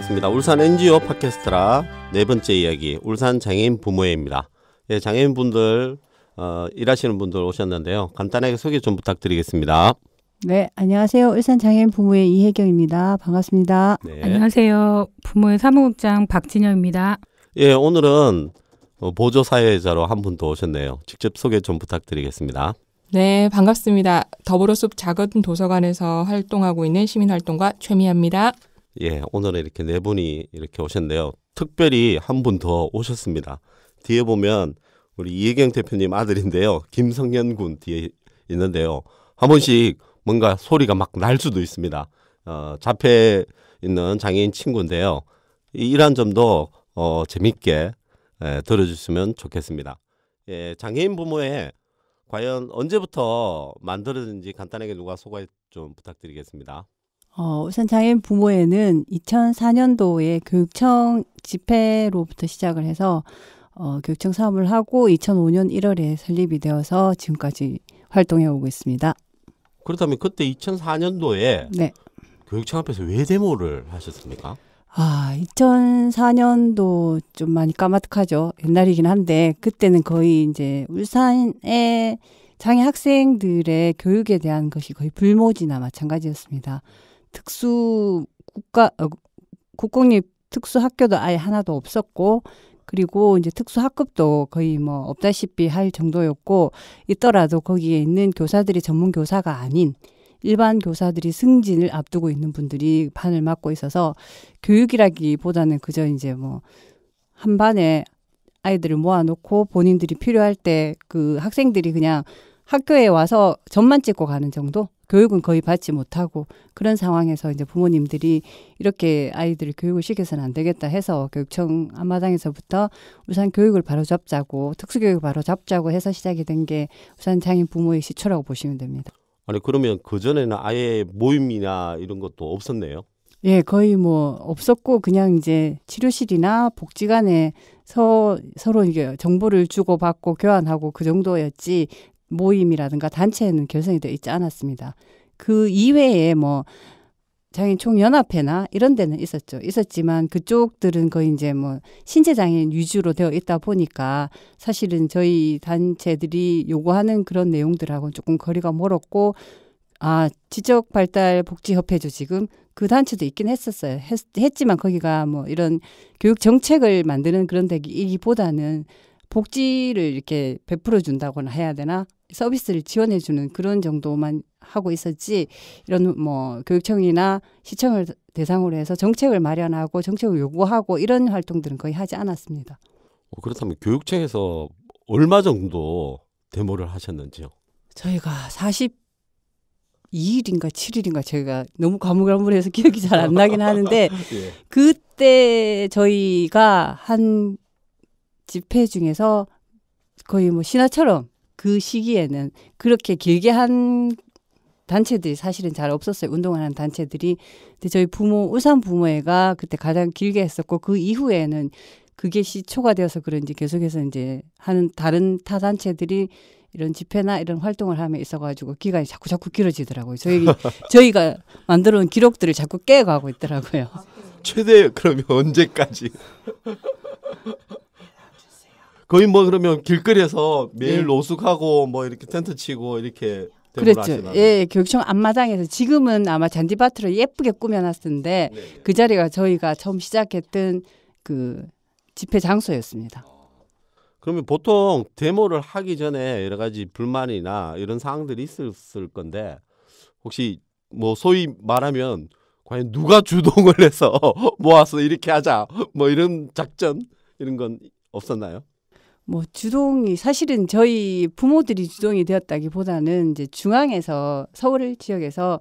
반갑습니다. 울산 NGO 팟캐스트라 네 번째 이야기 울산 장애인 부모회입니다. 예, 장애인분들 일하시는 분들 오셨는데요. 간단하게 소개 좀 부탁드리겠습니다. 네, 안녕하세요. 울산 장애인 부모회 이혜경입니다. 반갑습니다. 네. 안녕하세요. 부모회 사무국장 박진영입니다. 예, 오늘은 보조사회자로 한 분 더 오셨네요. 직접 소개 좀 부탁드리겠습니다. 네, 반갑습니다. 더불어숲 작은 도서관에서 활동하고 있는 시민활동가 최미아입니다. 예, 오늘은 이렇게 네 분이 이렇게 오셨는데요. 특별히 한 분 더 오셨습니다. 뒤에 보면 우리 이혜경 대표님 아들인데요. 김성현 군 뒤에 있는데요. 한 번씩 뭔가 소리가 막 날 수도 있습니다. 잡혀 있는 장애인 친구인데요. 이런 점도 재밌게 들어주시면 좋겠습니다. 예, 장애인 부모회 과연 언제부터 만들어진지 간단하게 누가 소개 좀 부탁드리겠습니다. 울산 장애인 부모회는 2004년도에 교육청 집회로부터 시작을 해서 교육청 사업을 하고 2005년 1월에 설립이 되어서 지금까지 활동해 오고 있습니다. 그렇다면 그때 2004년도에 네. 교육청 앞에서 왜 데모를 하셨습니까? 2004년도 좀 많이 까마득하죠. 옛날이긴 한데 그때는 거의 이제 울산의 장애 학생들의 교육에 대한 것이 거의 불모지나 마찬가지였습니다. 국공립 특수 학교도 아예 하나도 없었고, 그리고 이제 특수 학급도 거의 뭐 없다시피 할 정도였고, 있더라도 거기에 있는 교사들이 전문 교사가 아닌 일반 교사들이 승진을 앞두고 있는 분들이 반을 맡고 있어서 교육이라기보다는 그저 이제 뭐 한 반에 아이들을 모아놓고 본인들이 필요할 때 그 학생들이 그냥 학교에 와서 점만 찍고 가는 정도? 교육은 거의 받지 못하고 그런 상황에서 이제 부모님들이 이렇게 아이들을 교육을 시켜서는 안 되겠다 해서 교육청 앞마당에서부터 울산 교육을 바로잡자고 특수교육을 바로잡자고 해서 시작이 된 게 울산 장애인 부모의 시초라고 보시면 됩니다. 아니 그러면 그전에는 아예 모임이나 이런 것도 없었네요? 예, 거의 뭐 없었고 그냥 이제 치료실이나 복지관에 서로 이게 정보를 주고받고 교환하고 그 정도였지 모임이라든가 단체는 결성이 되어 있지 않았습니다. 그 이외에 뭐 장애인 총연합회나 이런 데는 있었지만 그쪽들은 거의 이제 뭐 신체장애인 위주로 되어 있다 보니까 사실은 저희 단체들이 요구하는 그런 내용들하고는 조금 거리가 멀었고, 지적발달복지협회죠. 지금 그 단체도 있긴 했었어요. 했지만 거기가 뭐 이런 교육 정책을 만드는 그런 데이기보다는 복지를 이렇게 베풀어 준다거나 해야 되나 서비스를 지원해 주는 그런 정도만 하고 있었지, 이런 뭐 교육청이나 시청을 대상으로 해서 정책을 마련하고 정책을 요구하고 이런 활동들은 거의 하지 않았습니다. 그렇다면 교육청에서 얼마 정도 데모를 하셨는지요? 저희가 42일인가 7일인가 제가 너무 가물가물해서 기억이 잘 안 나긴 하는데 예. 그때 저희가 한 집회 중에서 거의 뭐 신화처럼 그 시기에는 그렇게 길게 한 단체들이 사실은 잘 없었어요. 운동을 하는 단체들이. 근데 저희 울산 부모회가 그때 가장 길게 했었고, 그 이후에는 그게 시초가 되어서 그런지 계속해서 이제 하는 다른 타 단체들이 이런 집회나 이런 활동을 하며 있어가지고 기간이 자꾸 길어지더라고요. 저희가 만들어 온 기록들을 자꾸 깨어가고 있더라고요. 최대 그러면 언제까지? 거의 뭐 그러면 길거리에서 매일 노숙하고 뭐 이렇게 텐트 치고 이렇게 그랬죠. 예, 교육청 앞마당에서 지금은 아마 잔디밭으로 예쁘게 꾸며놨었는데 그 자리가 저희가 처음 시작했던 그 집회 장소였습니다. 그러면 보통 데모를 하기 전에 여러 가지 불만이나 이런 사항들이 있었을 건데 혹시 뭐 소위 말하면 과연 누가 주동을 해서 모아서 이렇게 하자 뭐 이런 작전 이런 건 없었나요? 뭐 주동이 사실은 저희 부모들이 주동이 되었다기보다는 이제 중앙에서 서울 지역에서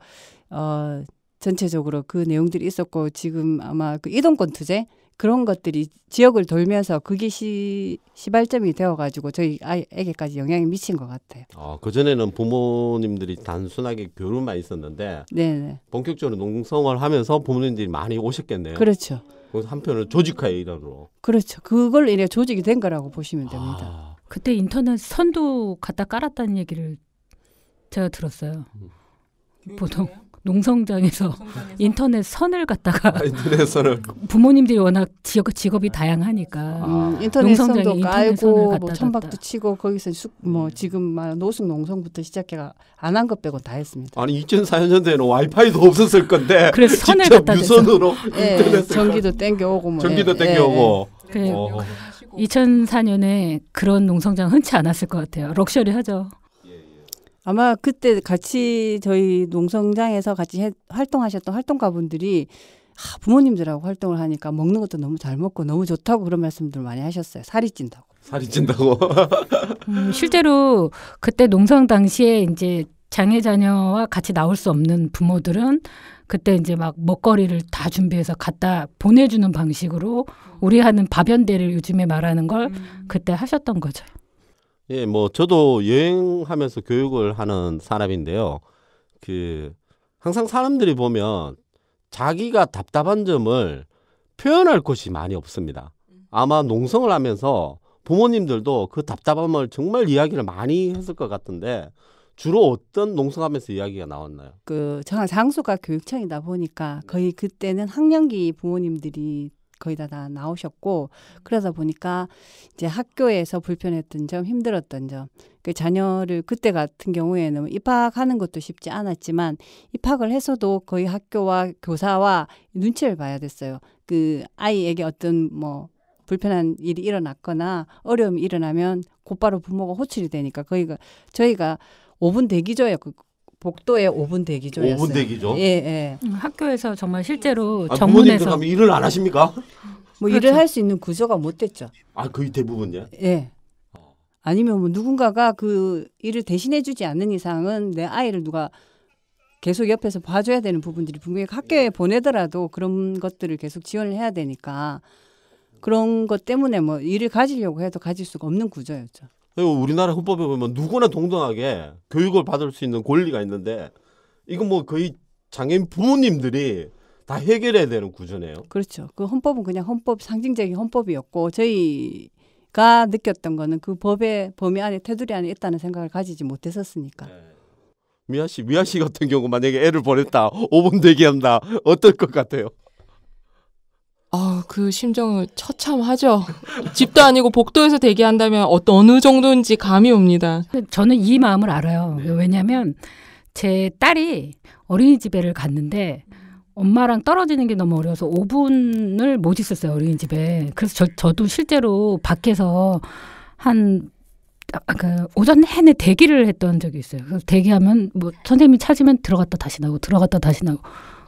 전체적으로 그 내용들이 있었고, 지금 아마 그 이동권 투쟁 그런 것들이 지역을 돌면서 그게 시발점이 되어가지고 저희 아이에게까지 영향이 미친 것 같아요. 그전에는 부모님들이 단순하게 교류만 있었는데 네네. 본격적으로 농성을 하면서 부모님들이 많이 오셨겠네요. 그렇죠. 한편으로 조직화의 일환으로. 그렇죠. 그걸 이래 조직이 된 거라고 보시면 됩니다. 그때 인터넷 선도 갖다 깔았다는 얘기를 제가 들었어요. 보통 농성장에서 인터넷 선을 갖다가 인터넷선을 부모님들이 워낙 직업이 다양하니까 인터넷선도 농성장에 깔고 인터넷선을 뭐 갖다 천박도 놨다. 치고 거기서 뭐 지금 막 노숙 농성부터 시작해가 안 한 것 빼고 다 했습니다. 아니 2004년도에는 와이파이도 없었을 건데 그래서 선을 직접 갖다 유선으로 예, 인터넷을 전기도 땡겨오고 뭐 전기도 예, 땡겨오고 그래, 어. 2004년에 그런 농성장 흔치 않았을 것 같아요. 럭셔리하죠. 아마 그때 같이 저희 농성장에서 같이 활동하셨던 활동가분들이 부모님들하고 활동을 하니까 먹는 것도 너무 잘 먹고 너무 좋다고 그런 말씀들 많이 하셨어요. 살이 찐다고. 살이 찐다고. 실제로 그때 농성 당시에 이제 장애 자녀와 같이 나올 수 없는 부모들은 그때 이제 막 먹거리를 다 준비해서 갖다 보내주는 방식으로 우리 하는 밥연대를 요즘에 말하는 걸 그때 하셨던 거죠. 예, 뭐 저도 여행하면서 교육을 하는 사람인데요. 그 항상 사람들이 보면 자기가 답답한 점을 표현할 곳이 많이 없습니다. 아마 농성을 하면서 부모님들도 그 답답함을 정말 이야기를 많이 했을 것 같은데 주로 어떤 농성하면서 이야기가 나왔나요? 그 장소가 교육청이다 보니까 거의 그때는 학령기 부모님들이 거의 다 나오셨고 그러다 보니까 이제 학교에서 불편했던 점, 힘들었던 점, 그 자녀를 그때 같은 경우에는 입학하는 것도 쉽지 않았지만 입학을 해서도 거의 학교와 교사와 눈치를 봐야 됐어요. 그 아이에게 어떤 뭐 불편한 일이 일어났거나 어려움이 일어나면 곧바로 부모가 호출이 되니까 저희가 5분 대기조였고 복도에 5분 대기조였어요. 5분 대기죠? 예, 예. 학교에서 정말 실제로 부모님들 정문에서 가면 일을 안 하십니까? 뭐 그렇죠. 일을 할 수 있는 구조가 못 됐죠. 아, 거의 대부분요? 예. 아니면 뭐 누군가가 그 일을 대신해 주지 않는 이상은 내 아이를 누가 계속 옆에서 봐줘야 되는 부분들이 분명히 학교에 보내더라도 그런 것들을 계속 지원을 해야 되니까 그런 것 때문에 뭐 일을 가지려고 해도 가질 수가 없는 구조였죠. 그리고 우리나라 헌법에 보면 누구나 동등하게 교육을 받을 수 있는 권리가 있는데 이건 뭐 거의 장애인 부모님들이 다 해결해야 되는 구조네요. 그렇죠. 그 헌법은 그냥 상징적인 헌법이었고 저희가 느꼈던 거는 그 법의 범위 안에 테두리 안에 있다는 생각을 가지지 못했었으니까. 미아 씨 같은 경우 만약에 애를 보냈다, 5분 대기한다, 어떨 것 같아요? 그 심정은 처참하죠. 집도 아니고 복도에서 대기한다면 어느 정도인지 감이 옵니다. 저는 이 마음을 알아요. 왜냐하면 제 딸이 어린이집에를 갔는데 엄마랑 떨어지는 게 너무 어려워서 5분을 못 있었어요, 어린이집에. 그래서 저도 실제로 밖에서 오전 내내 대기를 했던 적이 있어요. 그래서 대기하면 뭐 선생님이 찾으면 들어갔다 다시 나오고 들어갔다 다시 나오고.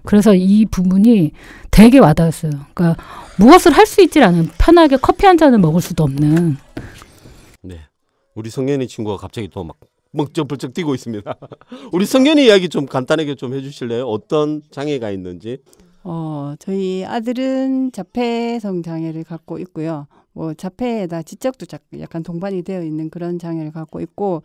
그래서 이 부분이 되게 와닿았어요. 그러니까 무엇을 할 수 있지 않은 편하게 커피 한 잔을 먹을 수도 없는. 네, 우리 성현이 친구가 갑자기 또 막 멍쩍벌쩍 뛰고 있습니다. 우리 성현이 이야기 좀 간단하게 좀 해주실래요? 어떤 장애가 있는지? 저희 아들은 자폐성 장애를 갖고 있고요. 뭐 자폐에다 지적도 약간 동반이 되어 있는 그런 장애를 갖고 있고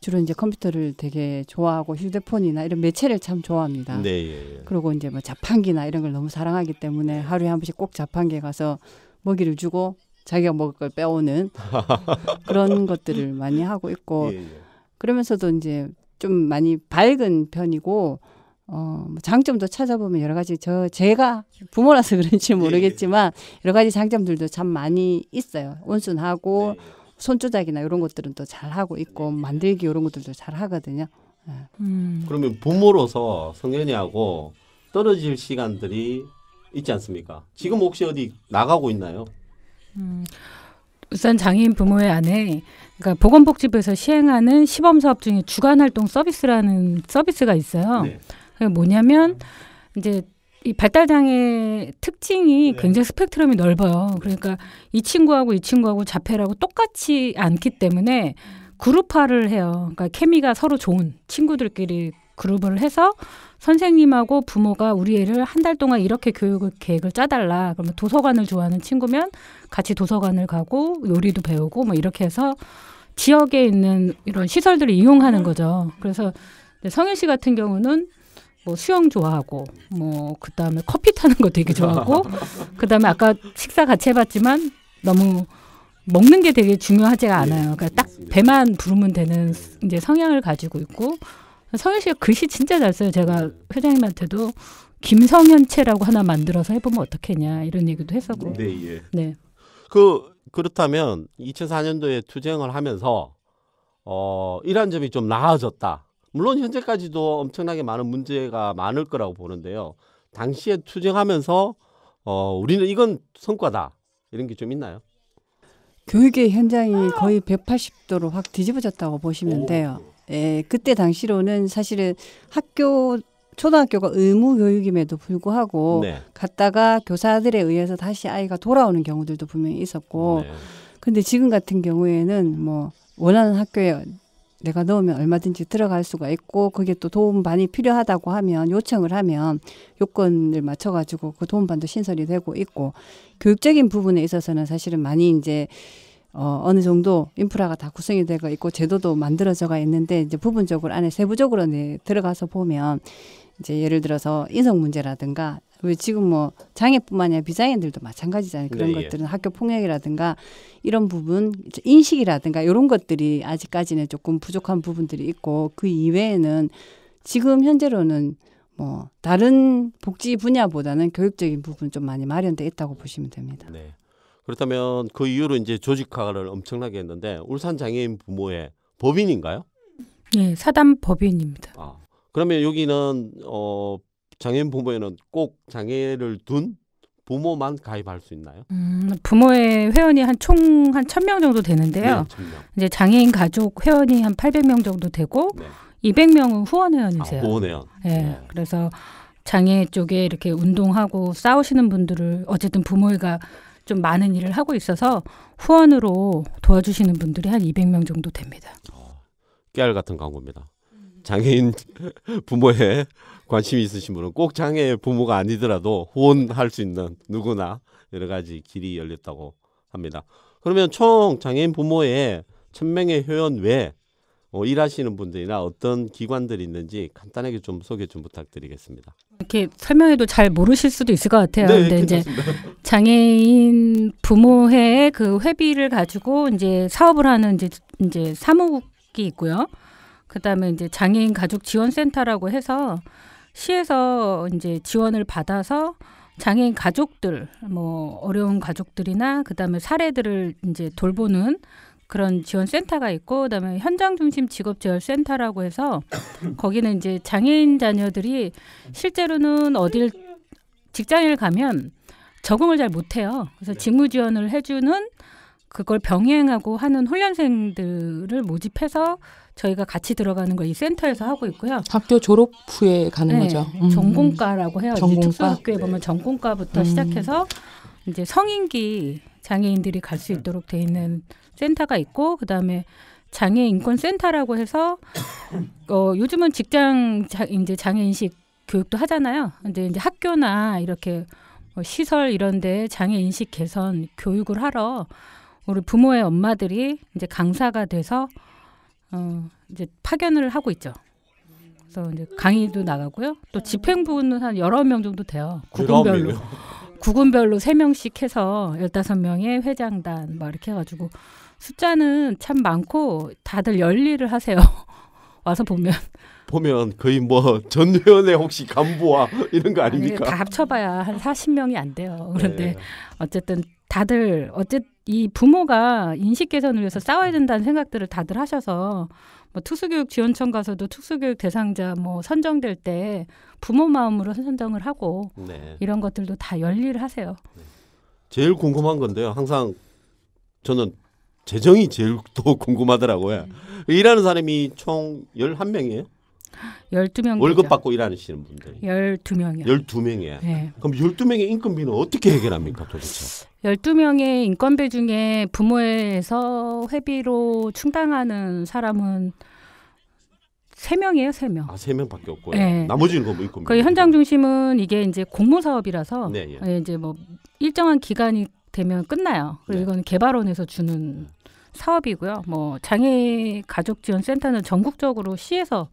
주로 이제 컴퓨터를 되게 좋아하고 휴대폰이나 이런 매체를 참 좋아합니다. 네, 예. 그리고 이제 뭐 자판기나 이런 걸 너무 사랑하기 때문에 하루에 한 번씩 꼭 자판기에 가서 먹이를 주고 자기가 먹을 걸 빼오는 그런 것들을 많이 하고 있고 예. 그러면서도 이제 좀 많이 밝은 편이고 뭐 장점도 찾아보면 여러 가지 제가 부모라서 그런지 모르겠지만 여러 가지 장점들도 참 많이 있어요. 온순하고 손조작이나 이런 것들은 또 잘하고 있고 만들기 이런 것들도 잘하거든요. 그러면 부모로서 성현이하고 떨어질 시간들이 있지 않습니까? 지금 혹시 어디 나가고 있나요? 울산 장애인 부모회 안에 그러니까 보건복지부에서 시행하는 시범사업 중에 주간활동 서비스라는 서비스가 있어요. 네. 그게 뭐냐면 이제 이 발달장애 특징이 굉장히 스펙트럼이 넓어요. 그러니까 이 친구하고 자폐라고 똑같이 않기 때문에 그룹화를 해요. 그러니까 케미가 서로 좋은 친구들끼리 그룹을 해서 선생님하고 부모가 우리 애를 한 달 동안 이렇게 교육 계획을 짜달라. 그러면 도서관을 좋아하는 친구면 같이 도서관을 가고 요리도 배우고 뭐 이렇게 해서 지역에 있는 이런 시설들을 이용하는 거죠. 그래서 성현 씨 같은 경우는 뭐 수영 좋아하고 뭐 그다음에 커피 타는 거 되게 좋아하고 그다음에 아까 식사 같이 해봤지만 너무 먹는 게 되게 중요하지가 않아요. 그러니까 딱 배만 부르면 되는 이제 성향을 가지고 있고 성현 씨가 글씨 진짜 잘 써요. 제가 회장님한테도 김성현체라고 하나 만들어서 해보면 어떻겠냐 이런 얘기도 했었고. 네, 예. 네. 그렇다면 2004년도에 투쟁을 하면서 이런 점이 좀 나아졌다. 물론 현재까지도 엄청나게 많은 문제가 많을 거라고 보는데요. 당시에 투쟁하면서 우리는 이건 성과다. 이런 게 좀 있나요? 교육의 현장이 거의 180도로 확 뒤집어졌다고 보시면 돼요. 예, 그때 당시로는 사실은 초등학교가 의무 교육임에도 불구하고 네. 갔다가 교사들에 의해서 다시 아이가 돌아오는 경우들도 분명히 있었고, 네. 근데 지금 같은 경우에는 뭐 원하는 학교에 내가 넣으면 얼마든지 들어갈 수가 있고, 그게 또 도움반이 필요하다고 하면 요청을 하면 요건을 맞춰가지고 그 도움반도 신설이 되고 있고, 교육적인 부분에 있어서는 사실은 많이 이제 어느 정도 인프라가 다 구성이 되고 있고 제도도 만들어져가 있는데, 이제 부분적으로 안에 세부적으로 들어가서 보면 이제 예를 들어서 인성 문제라든가, 왜 지금 뭐 장애뿐만 아니라 비장애인들도 마찬가지잖아요. 그런 네, 것들은 학교 폭력이라든가 이런 부분, 인식이라든가 이런 것들이 아직까지는 조금 부족한 부분들이 있고, 그 이외에는 지금 현재로는 뭐 다른 복지 분야보다는 교육적인 부분 좀 많이 마련돼 있다고 보시면 됩니다. 네. 그렇다면 그 이후로 이제 조직화를 엄청나게 했는데, 울산 장애인 부모회 법인인가요? 네, 사단 법인입니다. 그러면 여기는 장애인 부모회는 꼭 장애를 둔 부모만 가입할 수 있나요? 부모회 회원이 총 한 1,000명 정도 되는데요. 네, 1,000명. 이제 장애인 가족 회원이 한 800명 정도 되고, 네. 200명은 후원 회원이세요. 후원 회원. 네. 그래서 장애 쪽에 이렇게 운동하고 싸우시는 분들을 어쨌든 부모회가 좀 많은 일을 하고 있어서 후원으로 도와주시는 분들이 한 200명 정도 됩니다. 깨알 같은 광고입니다. 장애인 부모에 관심이 있으신 분은 꼭 장애 부모가 아니더라도 후원할 수 있는 누구나 여러 가지 길이 열렸다고 합니다. 그러면 총 장애인 부모에 1,000명의 회원 외에 일하시는 분들이나 어떤 기관들이 있는지 간단하게 좀 소개 좀 부탁드리겠습니다. 이렇게 설명해도 잘 모르실 수도 있을 것 같아요. 네, 근데 이제 괜찮습니다. 장애인 부모회의 그 회비를 가지고 이제 사업을 하는 이제 사무국이 있고요. 그다음에 이제 장애인 가족 지원센터라고 해서 시에서 이제 지원을 받아서 장애인 가족들, 뭐 어려운 가족들이나 그다음에 사례들을 이제 돌보는 그런 지원센터가 있고, 그다음에 현장 중심 직업 재활 센터라고 해서 거기는 이제 장애인 자녀들이 실제로는 어딜 직장을 가면 적응을 잘 못해요. 그래서 직무 지원을 해주는, 그걸 병행하고 하는 훈련생들을 모집해서 저희가 같이 들어가는 거 이 센터에서 하고 있고요. 학교 졸업 후에 가는 거죠. 전공과라고 해요. 전공과? 특수학교에 보면 전공과부터 시작해서 이제 성인기 장애인들이 갈 수 있도록 돼 있는 센터가 있고, 그다음에 장애인권센터라고 해서 요즘은 직장 이제 장애인식 교육도 하잖아요. 근데 이제 학교나 이렇게 시설 이런 데 장애인식 개선 교육을 하러 우리 부모의 엄마들이 이제 강사가 돼서 이제 파견을 하고 있죠. 그래서 이제 강의도 나가고요. 또 집행부는 한 여러 명 정도 돼요. 구군별로 3명씩 해서 15명의 회장단 막 이렇게 해가지고 숫자는 참 많고 다들 열일을 하세요. 와서 보면 거의 뭐 전 회원의 혹시 간부와 이런 거 아닙니까? 다 합쳐봐야 한 40명이 안 돼요. 그런데 네. 어쨌든 다들 이 부모가 인식 개선을 위해서 싸워야 된다는 생각들을 다들 하셔서 뭐 특수교육 지원청 가서도 특수교육 대상자 뭐 선정될 때 부모 마음으로 선정을 하고 네. 이런 것들도 다 열일을 하세요. 제일 궁금한 건데요. 항상 저는 재정이 제일 또 궁금하더라고요. 일하는 사람이 총 11명이에요? 12명 월급 되죠. 받고 일하시는 분들이. 12명이요. 12명이에요. 네. 그럼 12명의 인건비는 어떻게 해결합니까 도대체? 12명의 인건비 중에 부모회에서 회비로 충당하는 사람은 3명이에요, 3명. 3명밖에 없고요. 네. 나머지는 뭐 인건비. 거의 현장 중심은 이게 이제 공모 사업이라서 네, 이제 뭐 일정한 기간이 되면 끝나요. 그리고 네. 이건 개발원에서 주는 사업이고요. 뭐 장애 가족 지원 센터는 전국적으로 시에서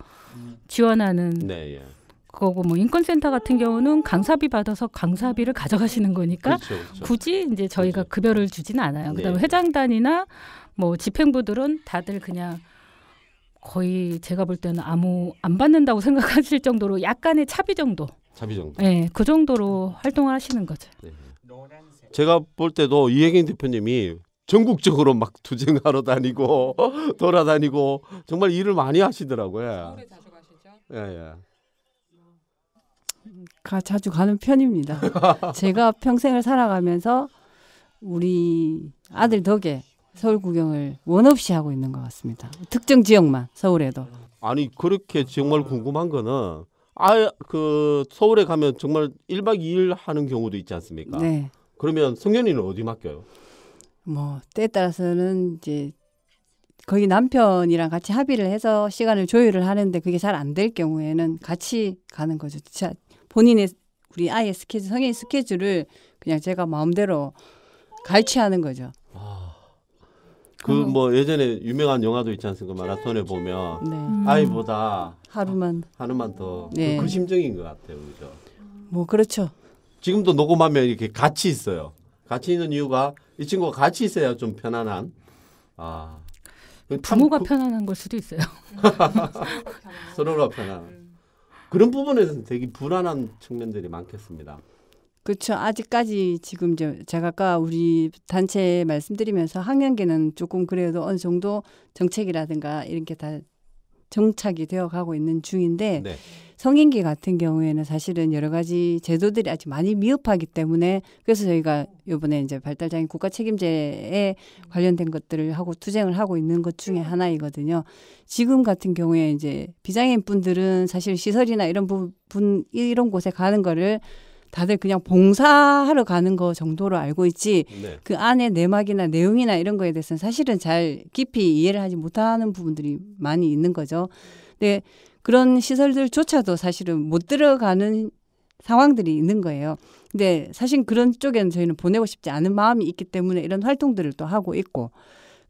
지원하는 네, 예. 거고, 뭐 인권센터 같은 경우는 강사비 받아서 강사비를 가져가시는 거니까 그렇죠. 굳이 이제 저희가 그렇죠. 급여를 주지는 않아요. 그다음에 네. 회장단이나 뭐 집행부들은 다들 그냥 거의 제가 볼 때는 안 받는다고 생각하실 정도로 약간의 차비 정도. 차비 정도. 네, 그 정도로 활동을 하시는 거죠. 네. 제가 볼 때도 이혜경 대표님이 전국적으로 막 투쟁하러 다니고 돌아다니고 정말 일을 많이 하시더라고요. 서울에 자주 가시죠? 예, 예. 자주 가는 편입니다. 제가 평생을 살아가면서 우리 아들 덕에 서울 구경을 원 없이 하고 있는 것 같습니다. 특정 지역만 서울에도. 아니 그렇게 정말 궁금한 거는 그 서울에 가면 정말 1박 2일 하는 경우도 있지 않습니까? 네. 그러면 성현이는 어디 맡겨요? 뭐 때에 따라서는 이제 거기 남편이랑 같이 합의를 해서 시간을 조율을 하는데 그게 잘 안 될 경우에는 같이 가는 거죠. 본인의 우리 아이의 스케줄, 성인 스케줄을 그냥 제가 마음대로 갈취하는 거죠. 그 뭐 예전에 유명한 영화도 있지 않습니까? 마라톤에 보면 네. 아이보다 하루만. 더 네. 그 심정인 것 같아요, 그죠? 뭐 그렇죠. 지금도 녹음하면 이렇게 같이 있어요. 같이 있는 이유가 이 친구가 같이 있어야 좀 편안한. 부모가 편안한 걸 수도 있어요. 서로가 편안. 그런 부분에서는 되게 불안한 측면들이 많겠습니다. 그렇죠. 아직까지 지금 제가 아까 우리 단체 말씀드리면서 학년기는 조금 그래도 어느 정도 정책이라든가 이런 게 다 정착이 되어 가고 있는 중인데 네. 성인기 같은 경우에는 사실은 여러 가지 제도들이 아직 많이 미흡하기 때문에 그래서 저희가 이번에 이제 발달장애 국가 책임제에 관련된 것들을 하고 투쟁을 하고 있는 것 중에 하나이거든요. 지금 같은 경우에 이제 비장애인 분들은 사실 시설이나 이런 이런 곳에 가는 거를 다들 그냥 봉사하러 가는 거 정도로 알고 있지 네. 그 안에 내막이나 내용이나 이런 거에 대해서는 사실은 잘 깊이 이해를 하지 못하는 부분들이 많이 있는 거죠. 근데 그런 시설들조차도 사실은 못 들어가는 상황들이 있는 거예요. 근데 사실 그런 쪽에는 저희는 보내고 싶지 않은 마음이 있기 때문에 이런 활동들을 또 하고 있고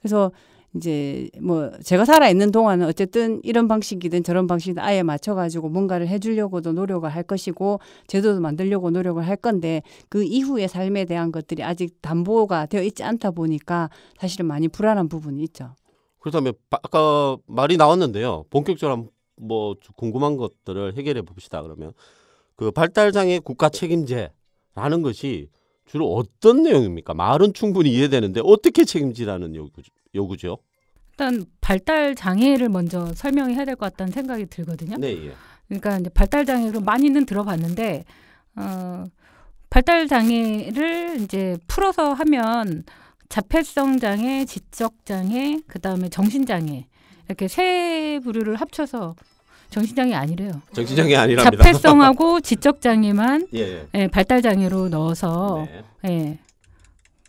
그래서 이제 뭐 제가 살아 있는 동안은 어쨌든 이런 방식이든 저런 방식이든 아예 맞춰가지고 뭔가를 해주려고도 노력을 할 것이고 제도도 만들려고 노력을 할 건데 그 이후의 삶에 대한 것들이 아직 담보가 되어 있지 않다 보니까 사실은 많이 불안한 부분이 있죠. 그렇다면 아까 말이 나왔는데요. 본격적으로 뭐 궁금한 것들을 해결해 봅시다. 그러면 그 발달장애 국가 책임제라는 것이 주로 어떤 내용입니까? 말은 충분히 이해되는데 어떻게 책임지라는 요구죠? 일단 발달 장애를 먼저 설명해야 될 것 같다는 생각이 들거든요. 네, 예. 그러니까 이제 발달 장애를 많이는 들어봤는데 발달 장애를 이제 풀어서 하면 자폐성 장애, 지적 장애, 그다음에 정신 장애 이렇게 세 부류를 합쳐서 정신장애 아니래요. 정신장애 아니랍니다. 자폐성하고 지적장애만 예. 예, 발달장애로 넣어서 네. 예,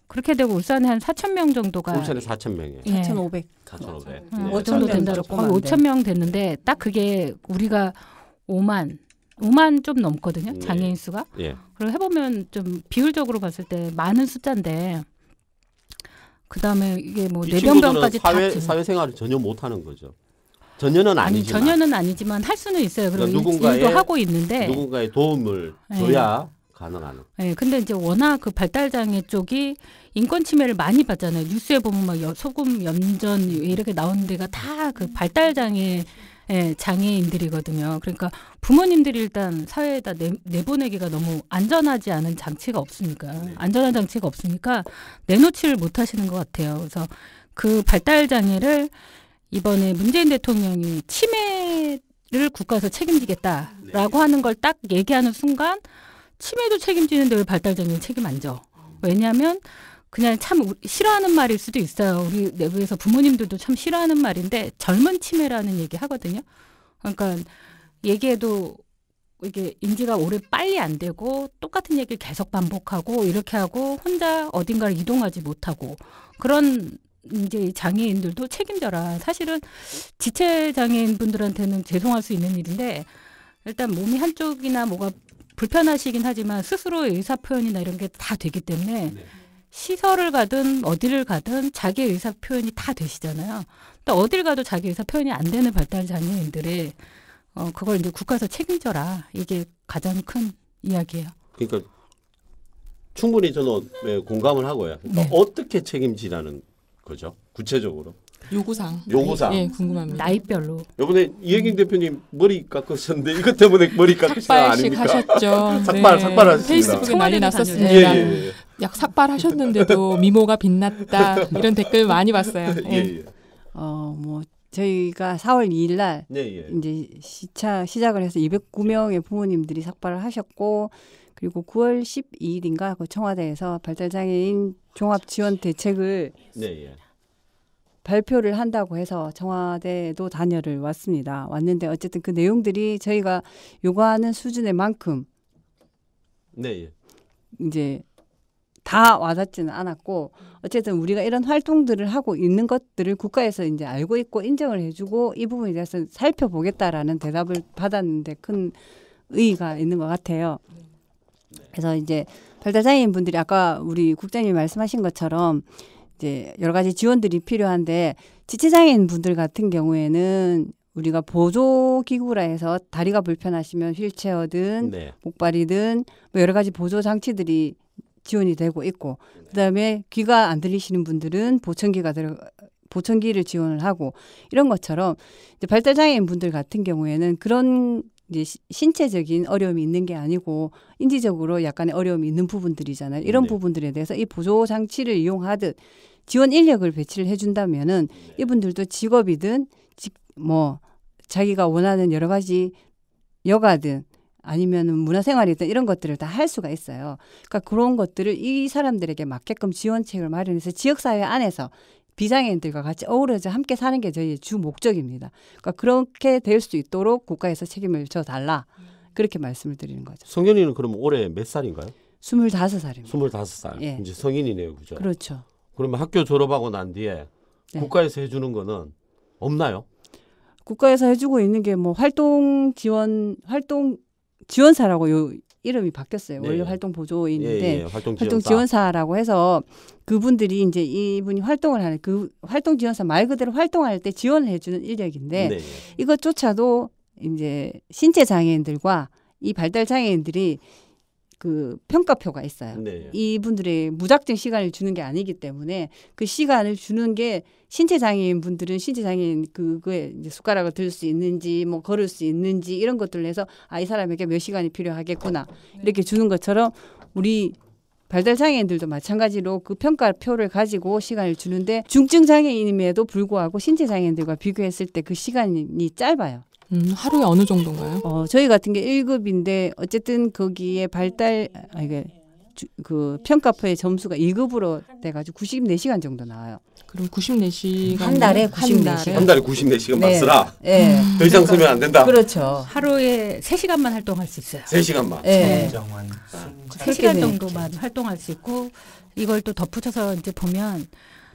그렇게 되고 울산에 한 4,000명 정도가 울산에 4,000명이에요. 예, 4,500. 4,500. 그 정도 된다. 조금 거의 안 돼. 5,000명 됐는데 딱 그게 우리가 5만 좀 넘거든요. 네. 장애인 수가. 예. 그리고 해보면 좀 비율적으로 봤을 때 많은 숫자인데 그다음에 이게 뭐 이 뇌병변까지 다 친구들은 사회생활을 전혀 못하는 거죠. 전혀는 아니지만 전혀는 아니지만 할 수는 있어요. 그리고 그러니까 일도 하고 있는데 누군가의 도움을 네. 줘야 가능한. 네, 근데 이제 워낙 그 발달장애 쪽이 인권 침해를 많이 받잖아요. 뉴스에 보면 막 소금 연전 이렇게 나오는 데가 다 그 발달장애 장애인들이거든요. 그러니까 부모님들이 일단 사회에다 내보내기가 너무 안전하지 않은 장치가 없으니까 안전한 장치가 없으니까 내놓지를 못하시는 것 같아요. 그래서 그 발달장애를 이번에 문재인 대통령이 치매를 국가에서 책임지겠다라고 하는 걸 딱 얘기하는 순간 치매도 책임지는데 왜 발달장애를 책임 안 져? 왜냐하면 그냥 참 싫어하는 말일 수도 있어요. 우리 내부에서 부모님들도 참 싫어하는 말인데 젊은 치매라는 얘기 하거든요. 그러니까 얘기해도 이게 인지가 오래 빨리 안 되고 똑같은 얘기를 계속 반복하고 이렇게 하고 혼자 어딘가를 이동하지 못하고 그런 이제 장애인들도 책임져라. 사실은 지체 장애인 분들한테는 죄송할 수 있는 일인데 일단 몸이 한쪽이나 뭐가 불편하시긴 하지만 스스로의 의사 표현이나 이런 게 다 되기 때문에 시설을 가든 어디를 가든 자기 의사 표현이 다 되시잖아요. 또 어딜 가도 자기 의사 표현이 안 되는 발달 장애인들의 그걸 이제 국가에서 책임져라. 이게 가장 큰 이야기예요. 그러니까 충분히 저는 공감을 하고요. 그러니까 네. 어떻게 책임지라는 거죠? 구체적으로. 요구사항. 요구사항. 예, 궁금합니다. 나이별로. 이번에 이혜경 대표님 머리 깎으셨는데 이것 때문에 머리 깎으신 거 삭발식 아닙니까? 하셨죠. 삭발하셨습니다. 페이스북에 난리 청와대도 났었습니다. 예. 약 삭발하셨는데도 미모가 빛났다. 이런 댓글 많이 봤어요. 예. 예. 뭐 저희가 4월 2일 날 네, 예. 이제 시작을 해서 209명의 부모님들이 삭발을 하셨고 그리고 9월 12일인가 그 청와대에서 발달장애인 종합지원 대책을 네, 예. 발표를 한다고 해서 청와대도 다녀를 왔는데 어쨌든 그 내용들이 저희가 요구하는 수준의 만큼 네, 예. 이제 다 와닿지는 않았고 어쨌든 우리가 이런 활동들을 하고 있는 것들을 국가에서 이제 알고 있고 인정을 해주고 이 부분에 대해서 살펴보겠다라는 대답을 받았는데 큰 의의가 있는 것 같아요. 그래서 이제 발달장애인 분들이 아까 우리 국장님이 말씀하신 것처럼 이제 여러 가지 지원들이 필요한데 지체장애인 분들 같은 경우에는 우리가 보조기구라 해서 다리가 불편하시면 휠체어든 네. 목발이든 뭐 여러 가지 보조 장치들이 지원이 되고 있고 그다음에 귀가 안 들리시는 분들은 보청기를 지원을 하고 이런 것처럼 이제 발달장애인 분들 같은 경우에는 그런 이제 신체적인 어려움이 있는 게 아니고 인지적으로 약간의 어려움이 있는 부분들이잖아요. 이런 네. 부분들에 대해서 이 보조 장치를 이용하듯 지원 인력을 배치를 해준다면은 이분들도 직업이든 뭐 자기가 원하는 여러 가지 여가든 아니면은 문화생활이든 이런 것들을 다 할 수가 있어요. 그러니까 그런 것들을 이 사람들에게 맞게끔 지원책을 마련해서 지역사회 안에서 비장애인들과 같이 어우러져 함께 사는 게 저희의 주 목적입니다. 그러니까 그렇게 될 수 있도록 국가에서 책임을 져달라. 그렇게 말씀을 드리는 거죠. 성현이는 그럼 올해 몇 살인가요? 25살입니다. 25살. 예. 이제 성인이네요, 그죠? 그렇죠. 그러면 학교 졸업하고 난 뒤에 네. 국가에서 해주는 거는 없나요? 국가에서 해주고 있는 게 뭐 활동 지원사라고 요 이름이 바뀌었어요. 네. 원래 활동 보조인인데 예, 예. 활동 활동 지원사. 지원사라고 해서 그분들이 이제 이분이 활동을 하는 그 활동 지원사 말 그대로 활동할 때 지원을 해주는 인력인데 네, 예. 이것조차도 이제 신체 장애인들과 이 발달 장애인들이 그 평가표가 있어요. 네. 이분들의 무작정 시간을 주는 게 아니기 때문에 그 시간을 주는 게 신체 장애인 분들은 신체 장애인 그거에 이제 숟가락을 들 수 있는지 뭐 걸을 수 있는지 이런 것들을 해서 아, 이 사람에게 몇 시간이 필요하겠구나 이렇게 주는 것처럼 우리 발달 장애인들도 마찬가지로 그 평가표를 가지고 시간을 주는데 중증 장애인임에도 불구하고 신체 장애인들과 비교했을 때 그 시간이 짧아요. 하루에 어느 정도인가요? 저희 같은 게 1급인데 어쨌든 거기에 그 평가표의 점수가 2급으로 돼가지고 94시간 정도 나와요. 그럼 94시간 한 달에 94시간. 한 달에 94시간 네. 맞으라. 네. 더 이상 쓰면 안 된다. 그렇죠. 하루에 3시간만 활동할 수 있어요. 3시간만. 네. 정원 3시간 정도만 활동할 수 있고 이걸 또 덧붙여서 이제 보면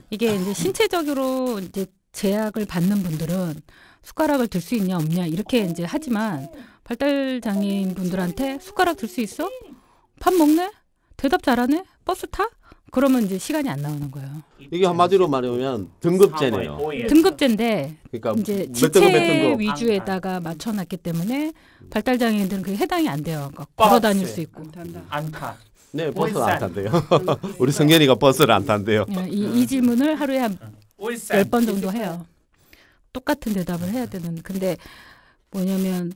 이게 이제 신체적으로 이제 제약을 받는 분들은 숟가락을 들 수 있냐 없냐 이렇게 이제 하지만 발달 장애인 분들한테 숟가락 들 수 있어? 밥 먹네? 대답 잘하네? 버스 타? 그러면 이제 시간이 안 나오는 거예요. 이게 한마디로 말하면 등급제네요. 등급제인데 그러니까 이제 몇 등급 몇 지체 등급. 위주에다가 맞춰놨기 때문에 발달 장애인들은 그게 해당이 안 돼요. 그러니까 걸어 다닐 수 있고. 안타. 네, 버스를 안 탄대요. 우리 성현이가 버스를 안 탄대요. 이 질문을 하루에 한 울산 10번 정도 해요. 똑같은 대답을 해야 되는. 근데 뭐냐면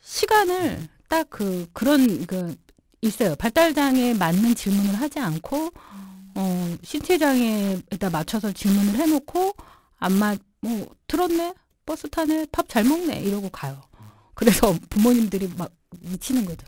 시간을 딱 그런 있어요. 발달 장애에 맞는 질문을 하지 않고 신체 장애에다 맞춰서 질문을 해놓고 뭐 들었네, 버스 타네, 밥 잘 먹네 이러고 가요. 그래서 부모님들이 막 미치는 거죠.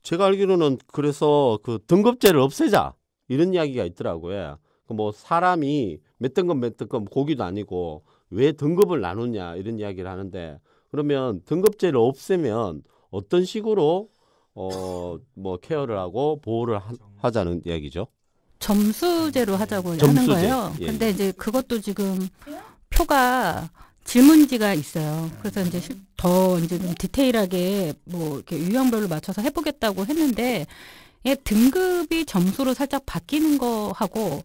제가 알기로는 그래서 그 등급제를 없애자 이런 이야기가 있더라고요. 뭐 사람이 몇 등급 고기도 아니고 왜 등급을 나누냐 이런 이야기를 하는데 그러면 등급제를 없애면 어떤 식으로 뭐 케어를 하고 보호를 하자는 이야기죠. 점수제로 하자고 점수제. 하는 거예요. 예. 근데 이제 그것도 지금 표가 질문지가 있어요. 그래서 이제 더 이제 좀 디테일하게 뭐 이렇게 유형별로 맞춰서 해보겠다고 했는데 등급이 점수로 살짝 바뀌는 거하고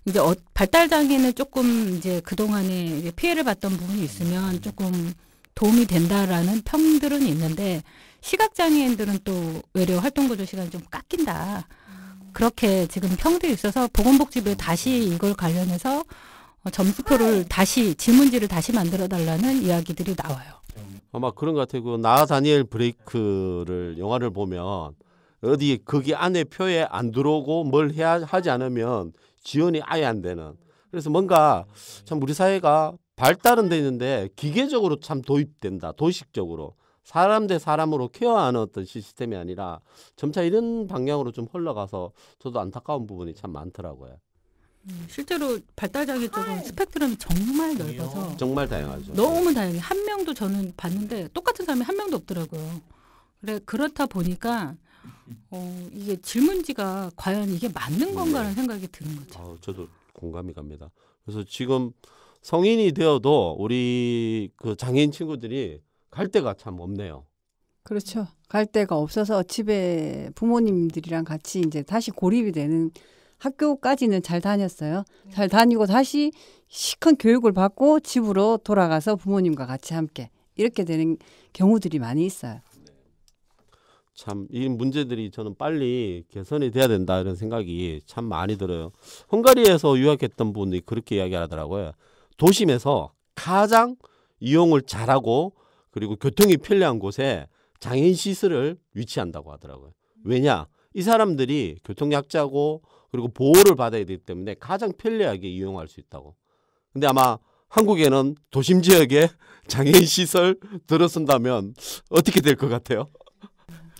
이제 발달 장애는 조금 이제 그 동안에 이제 피해를 봤던 부분이 있으면 조금 도움이 된다라는 평들은 있는데 시각 장애인들은 또 외래 활동 보조 시간이 좀 깎인다. 그렇게 지금 평들이 있어서 보건복지부에 다시 이걸 관련해서 점수표를 다시 질문지를 다시 만들어 달라는 이야기들이 나와요. 아마 그런 것 같아요. 그 나 다니엘 브레이크를 영화를 보면 어디 거기 안에 표에 안 들어오고 뭘 해야 하지 않으면 지원이 아예 안 되는. 그래서 뭔가 참 우리 사회가 발달은 돼 있는데 기계적으로 참 도입된다. 도식적으로 사람 대 사람으로 케어하는 어떤 시스템이 아니라 점차 이런 방향으로 좀 흘러가서 저도 안타까운 부분이 참 많더라고요. 실제로 발달장애 쪽은 스펙트럼이 정말 넓어서 정말 다양하죠. 너무 다양해. 한 명도 저는 봤는데 똑같은 사람이 한 명도 없더라고요. 그렇다 보니까 이게 질문지가 과연 이게 맞는 건가라는 생각이 드는 거죠. 저도 공감이 갑니다. 그래서 지금 성인이 되어도 우리 그 장애인 친구들이 갈 데가 참 없네요. 그렇죠. 갈 데가 없어서 집에 부모님들이랑 같이 이제 다시 고립이 되는 학교까지는 잘 다녔어요. 잘 다니고 다시 시큰 교육을 받고 집으로 돌아가서 부모님과 같이 함께 이렇게 되는 경우들이 많이 있어요. 참 이 문제들이 저는 빨리 개선이 돼야 된다 이런 생각이 참 많이 들어요. 헝가리에서 유학했던 분이 그렇게 이야기하더라고요. 도심에서 가장 이용을 잘하고 그리고 교통이 편리한 곳에 장애인 시설을 위치한다고 하더라고요. 왜냐? 이 사람들이 교통약자고 그리고 보호를 받아야 되기 때문에 가장 편리하게 이용할 수 있다고. 근데 아마 한국에는 도심 지역에 장애인 시설 들어선다면 어떻게 될 것 같아요?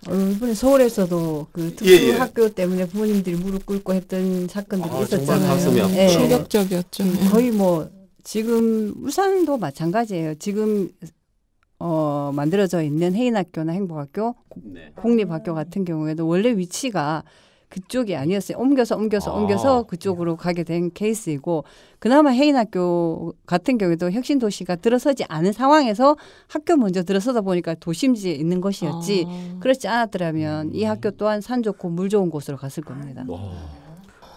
이번에 서울에서도 그 특수학교 때문에 부모님들이 무릎 꿇고 했던 사건들이 있었잖아요. 정말 가슴이 예. 충격적이었죠. 거의 뭐 지금 울산도 마찬가지예요. 지금 만들어져 있는 혜인학교나 행복학교, 공립학교 같은 경우에도 원래 위치가 그쪽이 아니었어요. 옮겨서 그쪽으로 가게 된 케이스이고 그나마 혜인학교 같은 경우에도 혁신도시가 들어서지 않은 상황에서 학교 먼저 들어서다 보니까 도심지에 있는 것이었지 그렇지 않았더라면 이 학교 또한 산 좋고 물 좋은 곳으로 갔을 겁니다.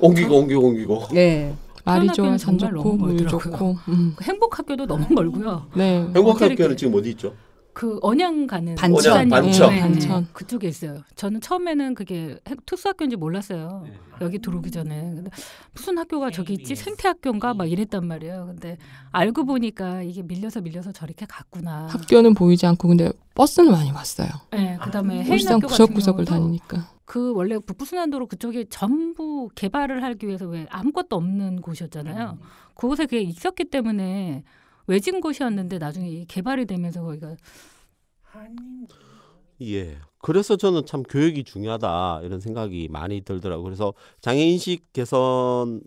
옮기고. 네. 말이 좋아 산 정말 좋고 너무 물 멀더라고요. 좋고. 행복학교도 너무 멀고요. 네. 행복학교는 지금 어디 있죠? 그 언양 가는 반천. 반천. 그쪽에 있어요. 저는 처음에는 그게 특수학교인지 몰랐어요. 여기 들어오기 전에. 근데 무슨 학교가 저기 있지? 생태학교인가? 막 이랬단 말이에요. 근데 알고 보니까 이게 밀려서 저렇게 갔구나. 학교는 보이지 않고 근데 버스는 많이 왔어요. 네, 그다음에 울산 혜인학교 구석구석을 같은 경우도 다니니까. 그 원래 북부순환도로 그쪽에 전부 개발을 하기 위해서 왜 아무것도 없는 곳이었잖아요. 그곳에 그게 있었기 때문에 외진 곳이었는데 나중에 개발이 되면서 거기가 예. 그래서 저는 참 교육이 중요하다 이런 생각이 많이 들더라고요. 그래서 장애인식 개선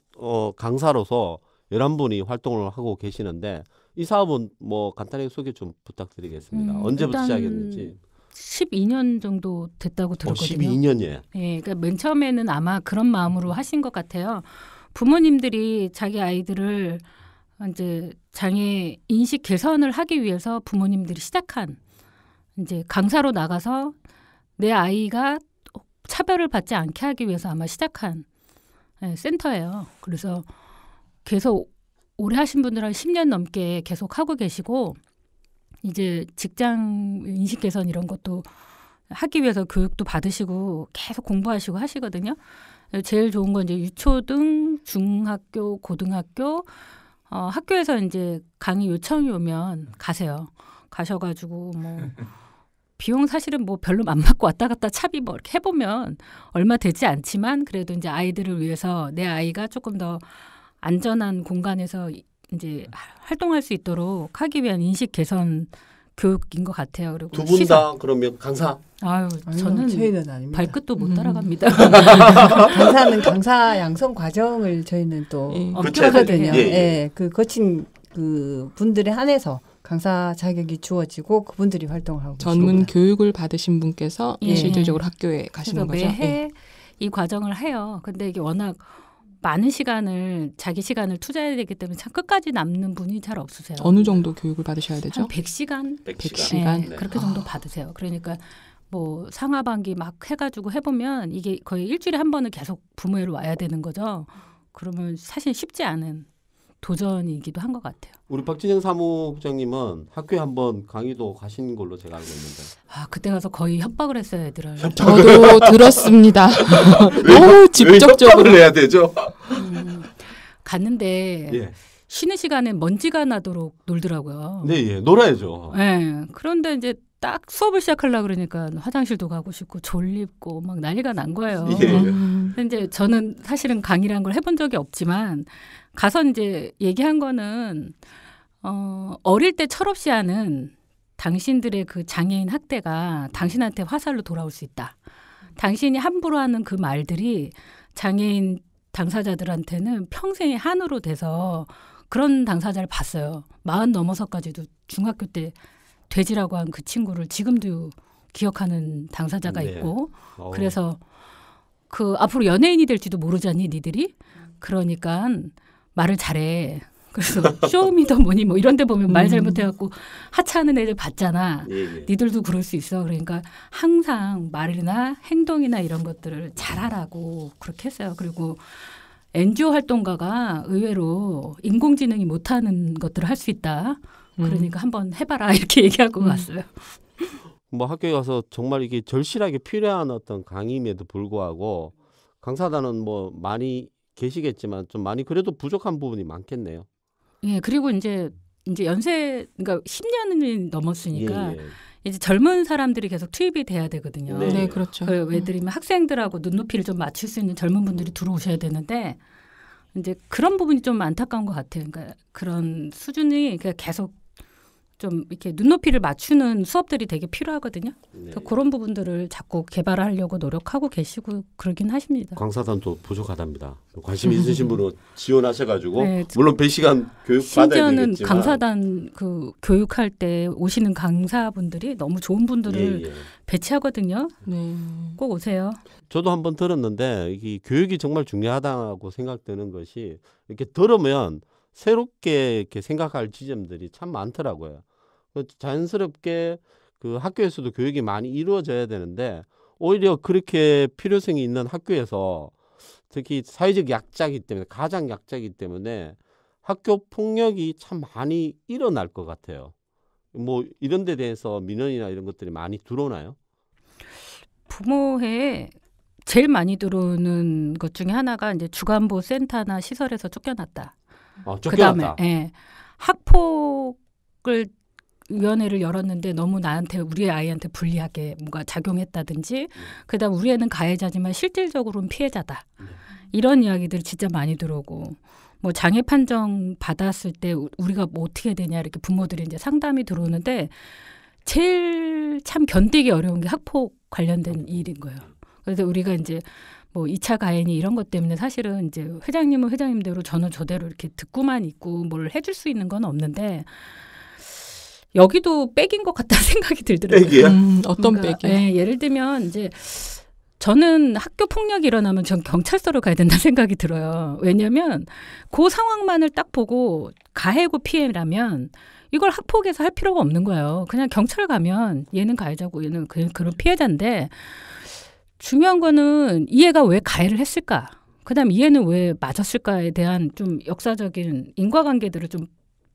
강사로서 11분이 활동을 하고 계시는데 이 사업은 뭐 간단하게 소개 좀 부탁드리겠습니다. 언제부터 시작했는지. 12년 정도 됐다고 들었거든요. 12년이에요. 예, 그러니까 맨 처음에는 아마 그런 마음으로 하신 것 같아요. 부모님들이 자기 아이들을 이제 장애 인식 개선을 하기 위해서 부모님들이 시작한 이제 강사로 나가서 내 아이가 차별을 받지 않게 하기 위해서 아마 시작한 센터예요. 그래서 계속 오래 하신 분들은 10년 넘게 계속 하고 계시고 이제 직장 인식 개선 이런 것도 하기 위해서 교육도 받으시고 계속 공부하시고 하시거든요. 제일 좋은 건 이제 유초등, 중학교, 고등학교 학교에서 이제 강의 요청이 오면 가세요. 가셔가지고 뭐 비용 사실은 뭐 별로 안 받고 왔다 갔다 차비 뭐 이렇게 해보면 얼마 되지 않지만 그래도 이제 아이들을 위해서 내 아이가 조금 더 안전한 공간에서 이제 활동할 수 있도록 하기 위한 인식 개선 교육인 것 같아요. 그리고 두 분 다 그러면 강사? 저는 저희는 아닙니다. 발끝도 못 따라갑니다. 강사는 강사 양성 과정을 저희는 또 예. 거쳐거든요. 예, 그 거친 그 분들에 한해서 강사 자격이 주어지고 그분들이 활동을 하고 전문 계십니다. 교육을 받으신 분께서 예. 실질적으로 학교에 가시는 거죠. 매해 이 과정을 해요. 근데 이게 워낙 많은 시간을 자기 시간을 투자해야 되기 때문에 참 끝까지 남는 분이 잘 없으세요. 어느 정도 교육을 받으셔야 되죠? 한 100시간? 100시간? 네, 그렇게 정도 받으세요. 그러니까 뭐 상하반기 막 해가지고 해보면 이게 거의 일주일에 한 번은 계속 부모회를 와야 되는 거죠. 그러면 사실 쉽지 않은 도전이기도 한 것 같아요. 우리 박진영 사무국장님은 학교에 한번 강의도 가신 걸로 제가 알고 있는데. 그때 가서 거의 협박을 했어요, 애들을. 저도 들었습니다. 너무 직접적으로 해야 되죠. 갔는데 예. 쉬는 시간에 먼지가 나도록 놀더라고요. 네, 예. 놀아야죠. 네. 그런데 이제 딱 수업을 시작하려고 그러니까 화장실도 가고 싶고 졸립고 막 난리가 난 거예요. 예. 근데 이제 저는 사실은 강의란 걸 해본 적이 없지만 가서 이제 얘기한 거는 어릴 때 철없이 하는 당신들의 그 장애인 학대가 당신한테 화살로 돌아올 수 있다. 당신이 함부로 하는 그 말들이 장애인 당사자들한테는 평생의 한으로 돼서 그런 당사자를 봤어요. 40 넘어서까지도 중학교 때 돼지라고 한 그 친구를 지금도 기억하는 당사자가 네. 있고 그래서 그 앞으로 연예인이 될지도 모르잖니 니들이? 그러니까 말을 잘해. 그래서 쇼미더머니 뭐 이런 데 보면 말 잘못해갖고 하차하는 애들 봤잖아. 예, 예. 니들도 그럴 수 있어. 그러니까 항상 말이나 행동이나 이런 것들을 잘하라고 그렇게 했어요. 그리고 NGO 활동가가 의외로 인공지능이 못하는 것들을 할 수 있다. 그러니까 한번 해봐라 이렇게 얘기하고 갔어요. 뭐 학교에 가서 정말 이게 절실하게 필요한 어떤 강의임에도 불구하고 강사단은 뭐 많이 계시겠지만 좀 많이 그래도 부족한 부분이 많겠네요. 예, 그리고 이제 연세 그러니까 10년이 넘었으니까 예, 예. 이제 젊은 사람들이 계속 투입이 돼야 되거든요. 네. 네, 그렇죠. 그 왜들이면 학생들하고 눈높이를 좀 맞출 수 있는 젊은 분들이 들어오셔야 되는데 이제 그런 부분이 좀 안타까운 것 같아요. 그러니까 그런 수준이 계속 좀 이렇게 눈높이를 맞추는 수업들이 되게 필요하거든요. 네. 그래서 그런 부분들을 자꾸 개발하려고 노력하고 계시고 그러긴 하십니다. 강사단도 부족하답니다. 관심 있으신 분은 지원하셔가지고 네. 물론 100시간 교육 받아야 심지어는 되겠지만 강사단 그 교육할 때 오시는 강사분들이 너무 좋은 분들을 예, 예. 배치하거든요. 네. 꼭 오세요. 저도 한번 들었는데 이 교육이 정말 중요하다고 생각되는 것이 이렇게 들으면 새롭게 이렇게 생각할 지점들이 참 많더라고요. 자연스럽게 그 학교에서도 교육이 많이 이루어져야 되는데 오히려 그렇게 필요성이 있는 학교에서 특히 사회적 약자이기 때문에 가장 약자이기 때문에 학교 폭력이 참 많이 일어날 것 같아요. 뭐 이런 데 대해서 민원이나 이런 것들이 많이 들어오나요? 부모회에 제일 많이 들어오는 것 중에 하나가 이제 주간보 센터나 시설에서 쫓겨났다. 쫓겨났다. 그다음에 예, 학폭을 위원회를 열었는데 너무 나한테 우리 아이한테 불리하게 뭔가 작용했다든지 그다음 우리 애는 가해자지만 실질적으로는 피해자다. 이런 이야기들이 진짜 많이 들어오고 뭐 장애 판정 받았을 때 우리가 뭐 어떻게 되냐 이렇게 부모들이 이제 상담이 들어오는데 제일 참 견디기 어려운 게 학폭 관련된 일인 거예요. 그래서 우리가 이제 뭐 2차 가해니 이런 것 때문에 사실은 이제 회장님은 회장님대로 저는 저대로 이렇게 듣고만 있고 뭘 해줄 수 있는 건 없는데 여기도 백인 것 같다는 생각이 들더라고요. 백이야? 어떤 그러니까, 백이요? 예, 예를 들면 이제 저는 학교 폭력이 일어나면 전 경찰서로 가야 된다는 생각이 들어요. 왜냐하면 그 상황만을 딱 보고 가해고 피해라면 이걸 학폭에서 할 필요가 없는 거예요. 그냥 경찰 가면 얘는 가해자고 얘는 그런 피해자인데 중요한 거는 이 애가 왜 가해를 했을까? 그다음 이 애는 왜 맞았을까에 대한 좀 역사적인 인과관계들을 좀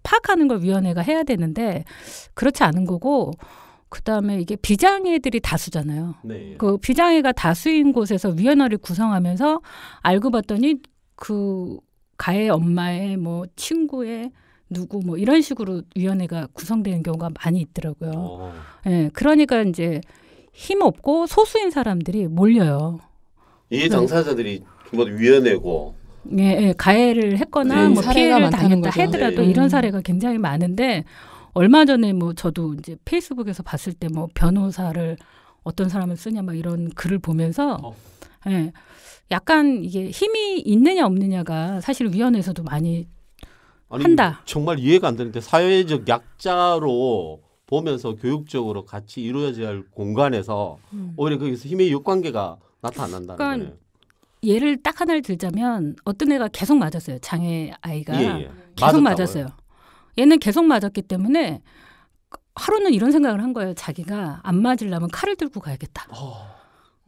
파악하는 걸 위원회가 해야 되는데 그렇지 않은 거고 그다음에 이게 비장애들이 다수잖아요. 네. 그 비장애가 다수인 곳에서 위원회를 구성하면서 알고 봤더니 그 가해 엄마의 뭐 친구의 누구 뭐 이런 식으로 위원회가 구성되는 경우가 많이 있더라고요. 예, 그러니까 이제 힘 없고 소수인 사람들이 몰려요. 이 당사자들이 모두 위원회고 예, 예, 가해를 했거나 네, 뭐 사례가 피해를 많다는 당했다 거죠. 하더라도 네. 이런 사례가 굉장히 많은데 얼마 전에 뭐 저도 이제 페이스북에서 봤을 때 뭐 변호사를 어떤 사람을 쓰냐 막 이런 글을 보면서 예, 약간 이게 힘이 있느냐 없느냐가 사실 위원회에서도 많이 아니, 한다. 정말 이해가 안 되는데 사회적 약자로 보면서 교육적으로 같이 이루어져야 할 공간에서 오히려 거기서 힘의 역관계가 나타난다는 그러니까 거예요. 예를 딱 하나를 들자면 어떤 애가 계속 맞았어요. 장애 아이가 맞았다고요? 계속 맞았어요. 얘는 계속 맞았기 때문에 하루는 이런 생각을 한 거예요. 자기가 안 맞으려면 칼을 들고 가야겠다.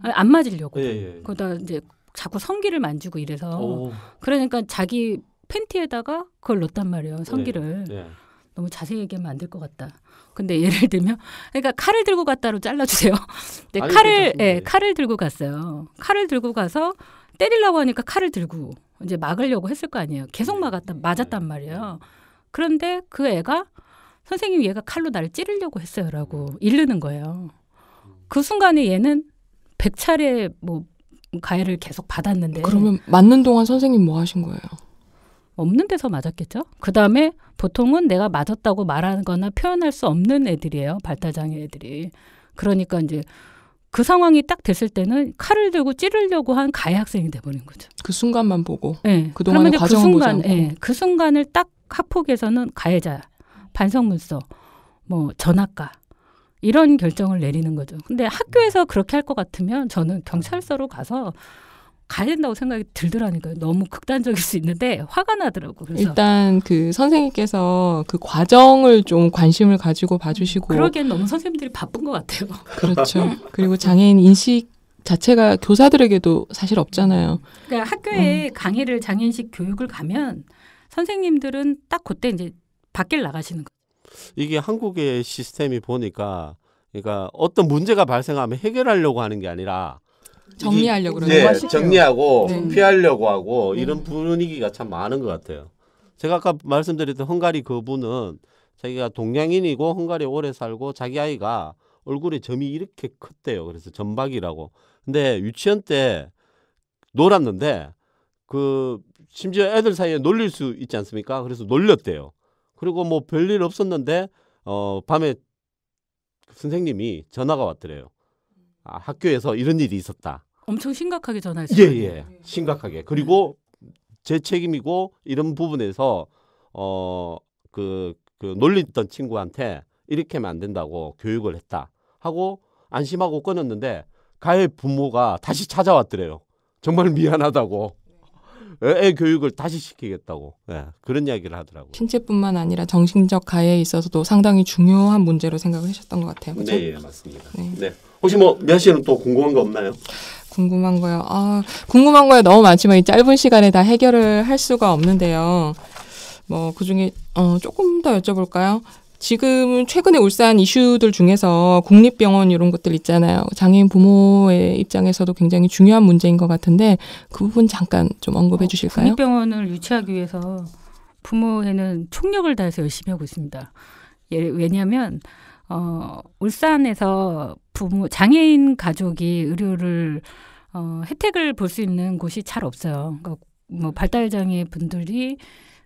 아니, 안 맞으려고. 예, 예. 그러다 이제 자꾸 성기를 만지고 이래서 오, 그러니까 자기 팬티에다가 그걸 넣었단 말이에요. 성기를. 예. 너무 자세히 얘기하면 안 될 것 같다. 근데 예를 들면 그러니까 칼을 들고 갔다로 잘라주세요. 근데 아니, 칼을 괜찮습니다. 칼을 들고 갔어요. 칼을 들고 가서 때리려고 하니까 칼을 들고 이제 막으려고 했을 거 아니에요. 계속 맞았단 말이에요. 그런데 그 애가 선생님 얘가 칼로 나를 찌르려고 했어요라고 이르는 거예요. 그 순간에 얘는 100차례 뭐 가해를 계속 받았는데 그러면 맞는 동안 선생님 뭐 하신 거예요? 없는 데서 맞았겠죠. 그다음에 보통은 내가 맞았다고 말하거나 표현할 수 없는 애들이에요. 발달장애 애들이. 그러니까 이제 그 상황이 딱 됐을 때는 칼을 들고 찌르려고 한 가해 학생이 돼버린 거죠. 그 순간만 보고 네. 그동안의 과정을 보지 않고. 네. 그 순간을 딱 학폭에서는 가해자, 반성문서, 뭐 전학가 이런 결정을 내리는 거죠. 근데 학교에서 그렇게 할 것 같으면 저는 경찰서로 가서 가야 된다고 생각이 들더라니까요. 너무 극단적일 수 있는데 화가 나더라고요. 그래서 일단 그 선생님께서 그 과정을 좀 관심을 가지고 봐주시고 그러기엔 너무 선생님들이 바쁜 것 같아요. 그렇죠. 그리고 장애인 인식 자체가 교사들에게도 사실 없잖아요. 그러니까 학교에 강의를 장애인식 교육을 가면 선생님들은 딱 그때 이제 밖에 나가시는 거예요. 이게 한국의 시스템이 보니까 그러니까 어떤 문제가 발생하면 해결하려고 하는 게 아니라 정리하려고 그러는 네, 거죠. 정리하고 네. 피하려고 하고 이런 분위기가 참 많은 것 같아요. 제가 아까 말씀드렸던 헝가리 그분은 자기가 동양인이고 헝가리에 오래 살고 자기 아이가 얼굴에 점이 이렇게 컸대요. 그래서 점박이라고. 근데 유치원 때 놀았는데 그 심지어 애들 사이에 놀릴 수 있지 않습니까? 그래서 놀렸대요. 그리고 뭐 별일 없었는데 밤에 선생님이 전화가 왔더래요. 아, 학교에서 이런 일이 있었다. 엄청 심각하게 전화했어요. 예. 심각하게. 그리고 제 책임이고 이런 부분에서 그 놀리던 친구한테 이렇게 하면 안 된다고 교육을 했다 하고 안심하고 끊었는데 가해 부모가 다시 찾아왔더래요. 정말 미안하다고. 애 교육을 다시 시키겠다고. 예, 그런 이야기를 하더라고요. 신체뿐만 아니라 정신적 가해에 있어서도 상당히 중요한 문제로 생각을 하셨던 것 같아요. 그렇죠? 네, 맞습니다. 네. 네. 혹시 뭐 미아 씨는 또 궁금한 거 없나요? 궁금한 거요. 궁금한 거야 너무 많지만 이 짧은 시간에 다 해결을 할 수가 없는데요. 뭐 그중에 조금 더 여쭤볼까요? 지금 최근에 울산 이슈들 중에서 국립병원 이런 것들 있잖아요. 장애인 부모의 입장에서도 굉장히 중요한 문제인 것 같은데 그 부분 잠깐 좀 언급해 주실까요? 국립병원을 유치하기 위해서 부모회는 총력을 다해서 열심히 하고 있습니다. 왜냐하면 울산에서 장애인 가족이 의료를 혜택을 볼 수 있는 곳이 잘 없어요. 그러니까 뭐 발달장애 분들이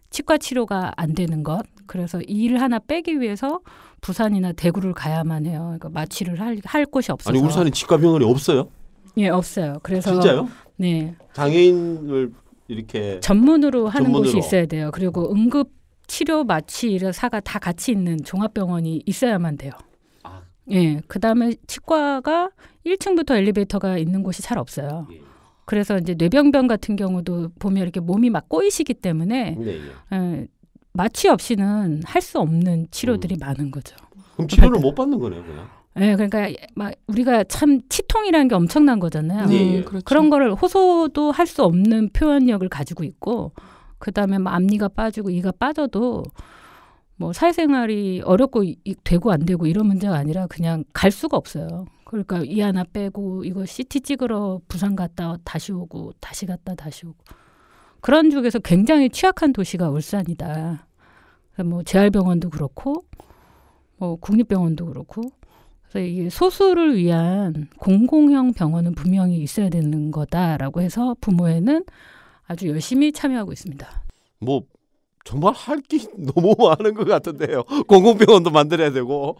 치과 치료가 안 되는 것. 그래서 이 일을 하나 빼기 위해서 부산이나 대구를 가야만 해요. 그러니까 마취를 할 곳이 없어서. 아니 울산에 치과병원이 없어요? 예, 없어요. 그래서 진짜요? 네. 장애인을 이렇게 전문으로 하는 곳이 있어야 돼요. 그리고 응급 치료 마취 의사가 다 같이 있는 종합병원이 있어야만 돼요. 예, 그다음에 치과가 1층부터 엘리베이터가 있는 곳이 잘 없어요. 그래서 이제 뇌병변 같은 경우도 보면 이렇게 몸이 막 꼬이시기 때문에 마취 없이는 할 수 없는 치료들이 많은 거죠. 그럼 치료를 못 받는 거네요, 그냥. 네, 그러니까 막 우리가 참 치통이라는 게 엄청난 거잖아요. 네, 그렇죠. 그런 거를 호소도 할 수 없는 표현력을 가지고 있고, 그다음에 뭐 앞니가 빠지고 이가 빠져도 뭐 사회생활이 어렵고 되고 안 되고 이런 문제가 아니라 그냥 갈 수가 없어요. 그러니까 이 하나 빼고 이거 CT 찍으러 부산 갔다 다시 오고 다시 갔다 다시 오고 그런 쪽에서 굉장히 취약한 도시가 울산이다. 뭐 재활병원도 그렇고 뭐 국립병원도 그렇고 그래서 이게 소수를 위한 공공형 병원은 분명히 있어야 되는 거다라고 해서 부모회는 아주 열심히 참여하고 있습니다. 뭐 정말 할 게 너무 많은 것 같은데요. 공공병원도 만들어야 되고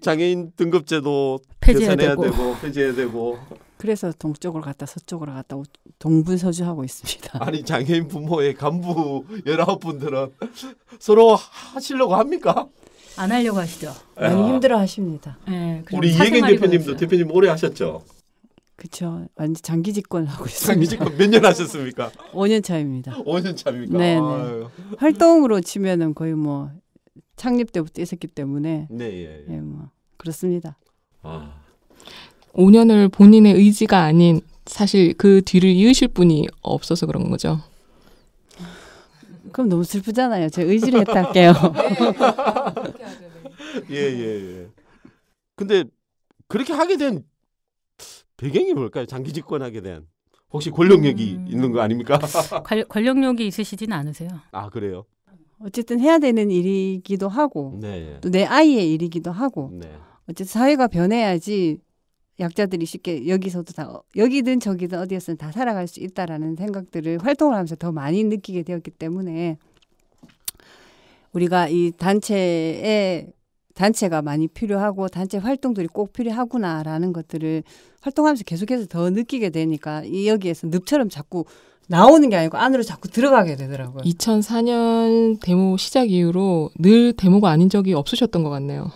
장애인 등급제도 개선해야 되고 폐지해야 되고. 그래서 동쪽으로 갔다 서쪽으로 갔다 동분서주하고 있습니다. 아니 장애인 부모의 간부 19분들은 서로 하시려고 합니까? 안 하려고 하시죠. 많이 힘들어 하십니다. 네, 우리 이혜경 대표님도 대표님 오래 하셨죠? 그렇죠. 완전 장기 집권 하고 있습니다. 장기 집권 몇 년 하셨습니까? 5년 차입니다. 5년 차입니까? 네. 활동으로 치면은 거의 뭐 창립 때부터 있었기 때문에 네, 예, 뭐 그렇습니다. 5년을 본인의 의지가 아닌 사실 그 뒤를 이으실 분이 없어서 그런 거죠. 그럼 너무 슬프잖아요. 제가 의지를 했다 할게요. 예. 근데 그렇게 하게 된 배경이 뭘까요? 장기 집권하게 된 혹시 권력력이 있는 거 아닙니까? 권력력이 있으시진 않으세요? 아 그래요? 어쨌든 해야 되는 일이기도 하고 네. 또 내 아이의 일이기도 하고 네. 어쨌든 사회가 변해야지 약자들이 쉽게 여기서도 다 여기든 저기든 어디에서든 다 살아갈 수 있다라는 생각들을 활동을 하면서 더 많이 느끼게 되었기 때문에 우리가 이 단체가 많이 필요하고 단체 활동들이 꼭 필요하구나라는 것들을 활동하면서 계속해서 더 느끼게 되니까 이 여기에서 늪처럼 자꾸 나오는 게 아니고 안으로 자꾸 들어가게 되더라고요. 2004년 데모 시작 이후로 늘 데모가 아닌 적이 없으셨던 것 같네요.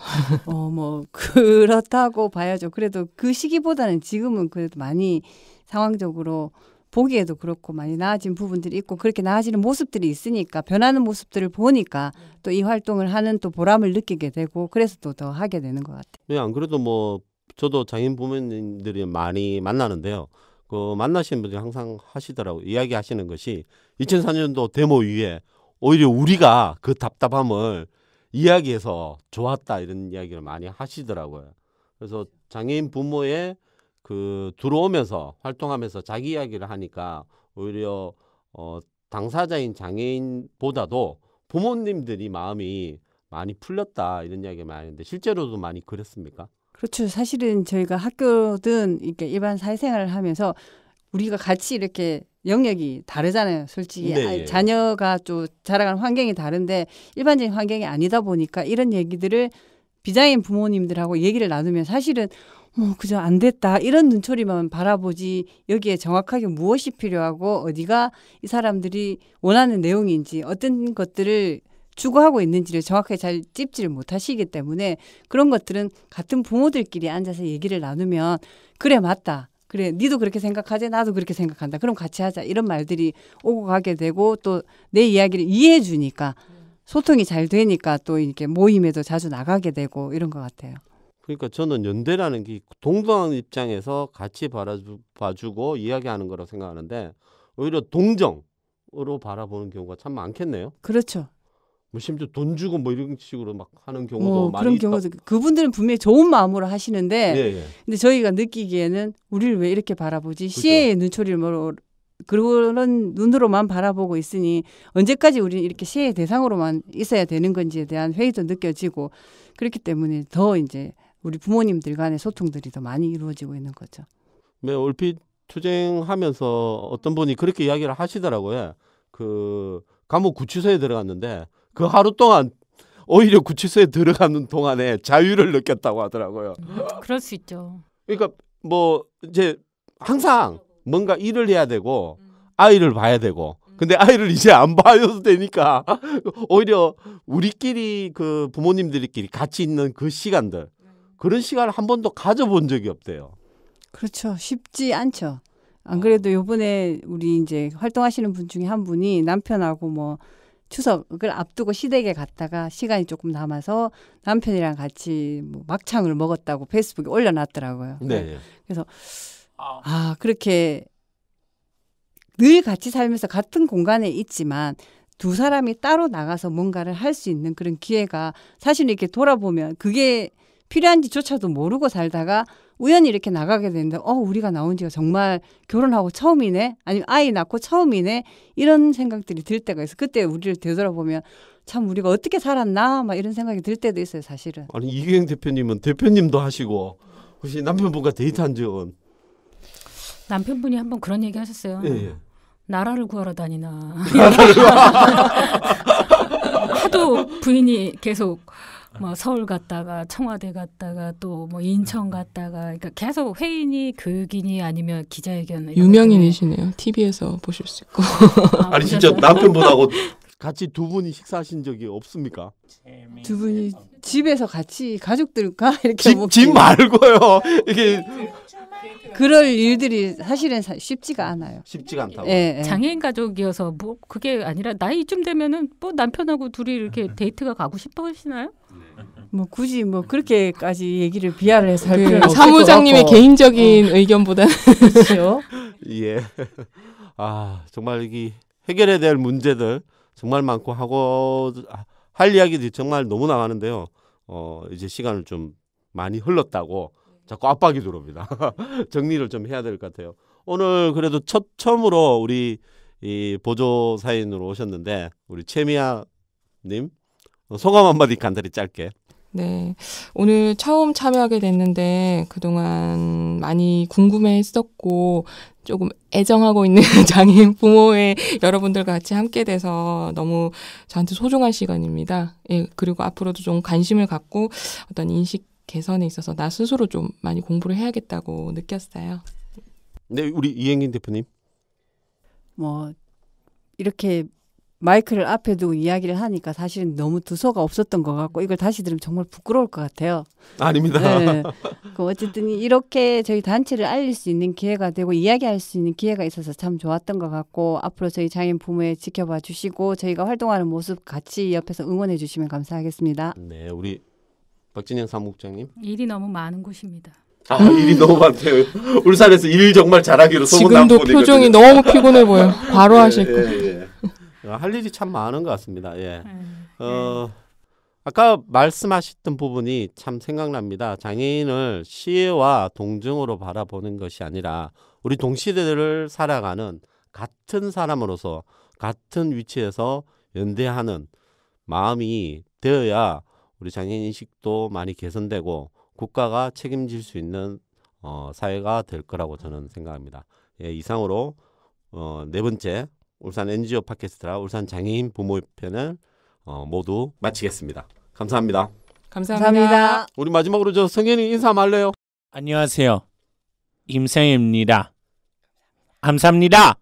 뭐 그렇다고 봐야죠. 그래도 그 시기보다는 지금은 그래도 많이 상황적으로 보기에도 그렇고 많이 나아진 부분들이 있고 그렇게 나아지는 모습들이 있으니까 변하는 모습들을 보니까 또 이 활동을 하는 또 보람을 느끼게 되고 그래서 또 더 하게 되는 것 같아요. 네, 안 그래도 뭐 저도 장애인 부모님들이 많이 만나는데요. 그 만나시는 분들이 항상 하시더라고요. 이야기하시는 것이 2004년도 데모 이후에 오히려 우리가 그 답답함을 이야기해서 좋았다 이런 이야기를 많이 하시더라고요. 그래서 장애인 부모의 그 들어오면서 활동하면서 자기 이야기를 하니까 오히려 당사자인 장애인보다도 부모님들이 마음이 많이 풀렸다 이런 이야기가 많이 하는데 실제로도 많이 그랬습니까? 그렇죠. 사실은 저희가 학교든 이렇게 일반 사회생활을 하면서 우리가 같이 이렇게 영역이 다르잖아요. 솔직히 네. 자녀가 좀 자라가는 환경이 다른데 일반적인 환경이 아니다 보니까 이런 얘기들을 비장애인 부모님들하고 얘기를 나누면 사실은 뭐 그저 안 됐다 이런 눈초리만 바라보지 여기에 정확하게 무엇이 필요하고 어디가 이 사람들이 원하는 내용인지 어떤 것들을 추구하고 있는지를 정확하게 잘 찝지를 못하시기 때문에 그런 것들은 같은 부모들끼리 앉아서 얘기를 나누면 그래 맞다. 그래 니도 그렇게 생각하지 나도 그렇게 생각한다. 그럼 같이 하자. 이런 말들이 오고 가게 되고 또 내 이야기를 이해해 주니까 소통이 잘 되니까 또 이렇게 모임에도 자주 나가게 되고 이런 것 같아요. 그러니까 저는 연대라는 게 동등한 입장에서 같이 봐주고 이야기하는 거라고 생각하는데 오히려 동정으로 바라보는 경우가 참 많겠네요. 그렇죠. 뭐 심지어 돈 주고 뭐 이런 식으로 막 하는 경우도 뭐 많이 그런 있다. 경우도 그분들은 분명히 좋은 마음으로 하시는데 예, 예. 근데 저희가 느끼기에는 우리를 왜 이렇게 바라보지? 그렇죠. 시혜의 눈초리를 그런 눈으로만 바라보고 있으니 언제까지 우리는 이렇게 시혜의 대상으로만 있어야 되는 건지에 대한 회의도 느껴지고 그렇기 때문에 더 이제 우리 부모님들 간의 소통들이 더 많이 이루어지고 있는 거죠. 네, 얼핏 투쟁하면서 어떤 분이 그렇게 이야기를 하시더라고요. 그 감옥 구치소에 들어갔는데 그 하루 동안 오히려 구치소에 들어가는 동안에 자유를 느꼈다고 하더라고요. 그럴 수 있죠. 그러니까 뭐 이제 항상 뭔가 일을 해야 되고 아이를 봐야 되고 근데 아이를 이제 안 봐도 되니까 오히려 우리끼리 그 부모님들끼리 같이 있는 그 시간들 그런 시간을 한 번도 가져본 적이 없대요. 그렇죠. 쉽지 않죠. 안 그래도 요번에 우리 이제 활동하시는 분 중에 한 분이 남편하고 뭐 추석을 앞두고 시댁에 갔다가 시간이 조금 남아서 남편이랑 같이 뭐 막창을 먹었다고 페이스북에 올려놨더라고요. 네. 그래서 그렇게 늘 같이 살면서 같은 공간에 있지만 두 사람이 따로 나가서 뭔가를 할 수 있는 그런 기회가 사실 이렇게 돌아보면 그게 필요한지조차도 모르고 살다가 우연히 이렇게 나가게 되는데 우리가 나온 지가 정말 결혼하고 처음이네 아니면 아이 낳고 처음이네 이런 생각들이 들 때가 있어. 그때 우리를 되돌아보면 참 우리가 어떻게 살았나 막 이런 생각이 들 때도 있어요. 사실은. 아니 이경 대표님은 대표님도 하시고 혹시 남편분과 데이트한 적은? 남편분이 한번 그런 얘기 하셨어요. 예. 나라를 구하러 다니나. 하도 부인이 계속 뭐 서울 갔다가 청와대 갔다가 또 뭐 인천 갔다가 그러니까 계속 회의니 교육이니 아니면 기자회견 유명인이시네요. TV에서 보실 수 있고. 아니 진짜 남편분하고 같이 두 분이 식사하신 적이 없습니까? 두 분이 집에서 같이 가족들과 이렇게 집 말고요. 이게 그럴 일들이 사실은 쉽지가 않아요. 쉽지가 않다고. 예. 장애인 가족이어서 뭐 그게 아니라 나이 이쯤 되면은 뭐 남편하고 둘이 이렇게 데이트가 가고 싶어 하시나요? 뭐 굳이 뭐 그렇게까지 얘기를 비하를 해서 할 필요는 없을 사무장님의 것 같고. 개인적인 의견보다 그렇죠. 예. 정말 이게 해결해야 될 문제들 정말 많고 하고 할 이야기들이 정말 너무 나가는데요. 이제 시간을 좀 많이 흘렀다고 자꾸 압박이 들어옵니다. 정리를 좀 해야 될 것 같아요. 오늘 그래도 처음으로 우리 이 보조 사인으로 오셨는데 우리 최미아님 소감 한마디 간단히 짧게. 네, 오늘 처음 참여하게 됐는데 그동안 많이 궁금해했었고 조금 애정하고 있는 장애인 부모의 여러분들과 같이 함께 돼서 너무 저한테 소중한 시간입니다. 예, 그리고 앞으로도 좀 관심을 갖고 어떤 인식 개선에 있어서 나 스스로 좀 많이 공부를 해야겠다고 느꼈어요. 네, 우리 이행인 대표님. 뭐 이렇게 마이크를 앞에 두고 이야기를 하니까 사실은 너무 두서가 없었던 것 같고 이걸 다시 들으면 정말 부끄러울 것 같아요. 아닙니다. 네. 어쨌든 이렇게 저희 단체를 알릴 수 있는 기회가 되고 이야기할 수 있는 기회가 있어서 참 좋았던 것 같고 앞으로 저희 장애인 부모에 지켜봐 주시고 저희가 활동하는 모습 같이 옆에서 응원해 주시면 감사하겠습니다. 네, 우리 박진영 사무국장님. 일이 너무 많은 곳입니다. 일이 너무 많대요. 울산에서 일 정말 잘하기로 소문난 지금도 분이거든요. 표정이 너무 피곤해 보여. 과로하실 거. 예. 할 일이 참 많은 것 같습니다. 예. 아까 말씀하셨던 부분이 참 생각납니다. 장애인을 시혜와 동정으로 바라보는 것이 아니라 우리 동시대를 살아가는 같은 사람으로서 같은 위치에서 연대하는 마음이 되어야 우리 장애인 인식도 많이 개선되고 국가가 책임질 수 있는 사회가 될 거라고 저는 생각합니다. 예, 이상으로 네 번째 울산 NGO 팟캐스트라 울산 장애인 부모 편을 모두 마치겠습니다. 감사합니다. 감사합니다. 우리 마지막으로 저 성현이 인사 한번 할래요? 안녕하세요. 임성입니다. 감사합니다.